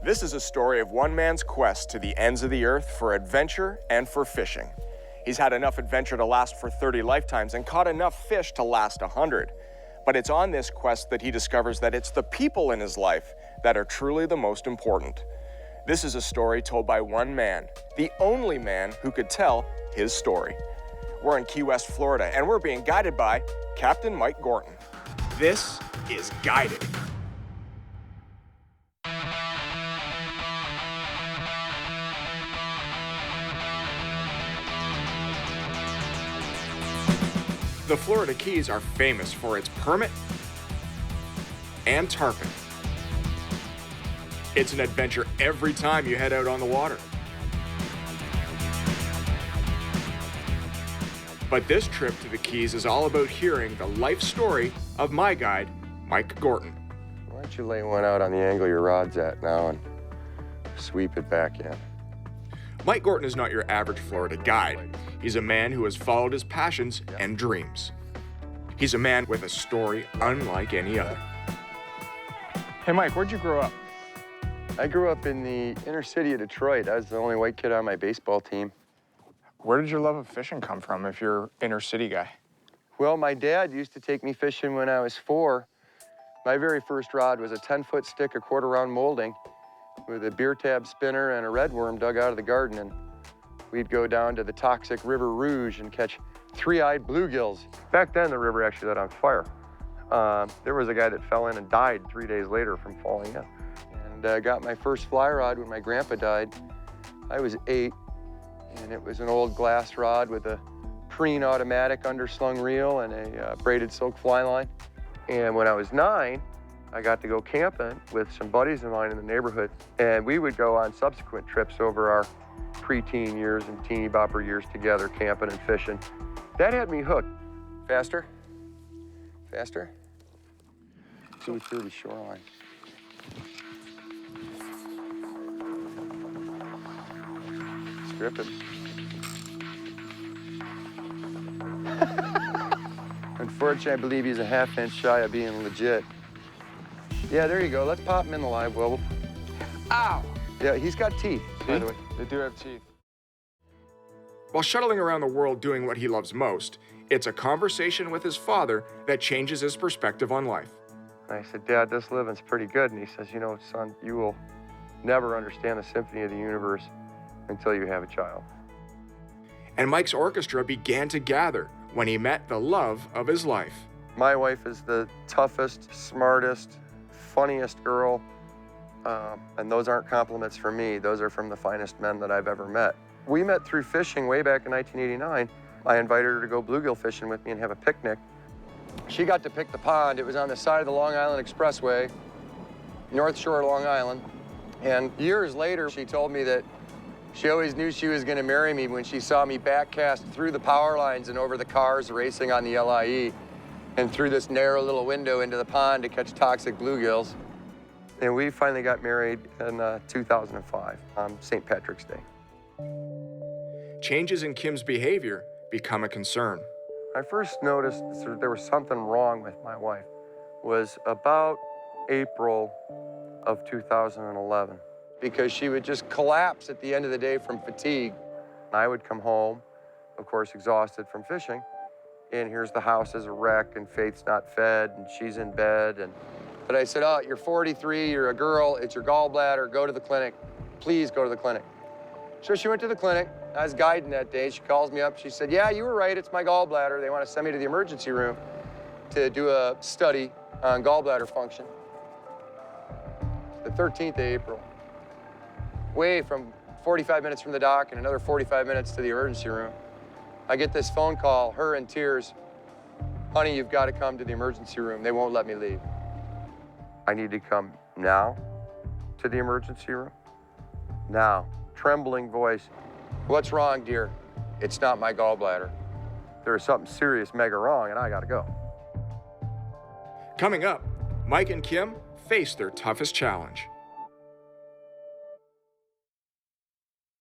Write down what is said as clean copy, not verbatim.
This is a story of one man's quest to the ends of the earth for adventure and for fishing. He's had enough adventure to last for 30 lifetimes and caught enough fish to last 100. But it's on this quest that he discovers that it's the people in his life that are truly the most important. This is a story told by one man, the only man who could tell his story. We're in Key West, Florida, and we're being guided by Captain Mike Gorton. This is Guided. The Florida Keys are famous for its permit, Antarctica. It's an adventure every time you head out on the water. But this trip to the Keys is all about hearing the life story of my guide, Mike Gorton. Why don't you lay one out on the angle your rod's at now and sweep it back in? Mike Gorton is not your average Florida guide. He's a man who has followed his passions and dreams. He's a man with a story unlike any other. Hey, Mike, where'd you grow up? I grew up in the inner city of Detroit. I was the only white kid on my baseball team. Where did your love of fishing come from if you're an inner city guy? Well, my dad used to take me fishing when I was 4. My very first rod was a 10-foot stick, a quarter-round molding, with a beer tab spinner and a redworm dug out of the garden, and we'd go down to the toxic River Rouge and catch 3-eyed bluegills. Back then, the river actually lit on fire. There was a guy that fell in and died 3 days later from falling in. And I got my first fly rod when my grandpa died. I was 8, and it was an old glass rod with a preen automatic underslung reel and a braided silk fly line. And when I was 9, I got to go camping with some buddies of mine in the neighborhood, and we would go on subsequent trips over our preteen years and teeny bopper years together, camping and fishing. That had me hooked. Faster? Faster? 2:30 shoreline. Strip it. Unfortunately, I believe he's a half-inch shy of being legit. Yeah, there you go. Let's pop him in the live well. Ow! Yeah, he's got teeth, by the way. They do have teeth. While shuttling around the world doing what he loves most, it's a conversation with his father that changes his perspective on life. I said, Dad, this living's pretty good. And he says, you know, son, you will never understand the symphony of the universe until you have a child. And Mike's orchestra began to gather when he met the love of his life. My wife is the toughest, smartest, funniest girl. And those aren't compliments from me. Those are from the finest men that I've ever met. We met through fishing way back in 1989. I invited her to go bluegill fishing with me and have a picnic. She got to pick the pond. It was on the side of the Long Island Expressway, North Shore, Long Island. And years later, she told me that she always knew she was going to marry me when she saw me backcast through the power lines and over the cars racing on the LIE and through this narrow little window into the pond to catch toxic bluegills. And we finally got married in 2005 on St. Patrick's Day. Changes in Kim's behavior become a concern. I first noticed that there was something wrong with my wife was about April of 2011, because she would just collapse at the end of the day from fatigue. I would come home, of course, exhausted from fishing, and here's the house is a wreck, and Faith's not fed, and she's in bed. But I said, oh, you're 43, you're a girl, it's your gallbladder, go to the clinic. Please go to the clinic. So she went to the clinic. I was guiding that day. She calls me up. She said, yeah, you were right, it's my gallbladder. They want to send me to the emergency room to do a study on gallbladder function. The 13th of April. Way from 45 minutes from the dock and another 45 minutes to the emergency room. I get this phone call, her in tears. Honey, you've got to come to the emergency room. They won't let me leave. I need to come now to the emergency room? Now. Trembling voice. What's wrong, dear? It's not my gallbladder. There is something serious, mega wrong, and I gotta go. Coming up, Mike and Kim face their toughest challenge.